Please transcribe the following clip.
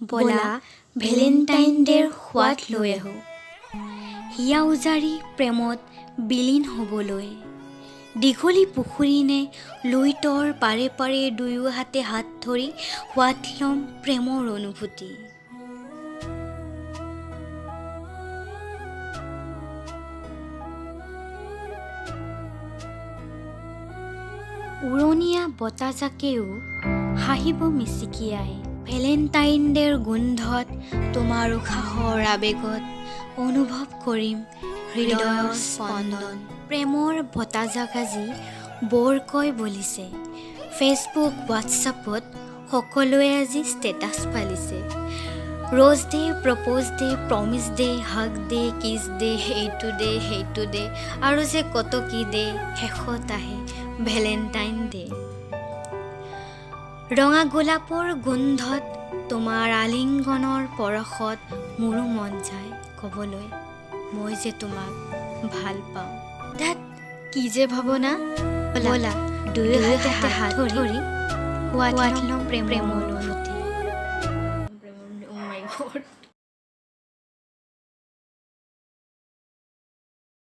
বলা ভেলেণ্টাইন ডে'ৰ সোৱাদ লৈ আহোঁ, হিয়া উজাৰি প্ৰেমত বিলীন হ'বলৈ। দীঘলী পুখুৰী নে লুইতৰ পাৰে পাৰে দুয়ো হাতে হাত ধৰি সোৱাদ ল'ম প্ৰেমৰ অনুভূতি। উৰণীয়া বতাহজাকেও হাঁহিব মিচিকিয়াই, ভেলেণ্টাইন ডে'ৰ গোন্ধত তোমাৰ উশাহৰ আৱেগত অনুভৱ কৰিম হৃদয়ৰ স্পন্দন। প্ৰেমৰ বতাহজাক আজি বৰকৈ বলিছে, ফেচবুক হোৱাটছআপত সকলোৱে আজি ষ্টেটাছ ফালিছে। Rose day, propose day, promise day, hug day, kiss day, এইটো ডে, সেইটো ডে আৰু যে কত কি ডে, শেষত আহে ভেলেণ্টাইন ডে। ৰঙা গোলাপৰ গোন্ধত তোমাৰ আলিংগনৰ পৰশত মোৰো মন যায় ক'বলৈ, মই যে তোমাক ভাল পাওঁ। ধাত কি যে ভাৱনা, বলা দুয়ো হাতে হাত ধৰি সোৱাদ ল'ম প্ৰেমৰ অনুভূতি। Oh my God.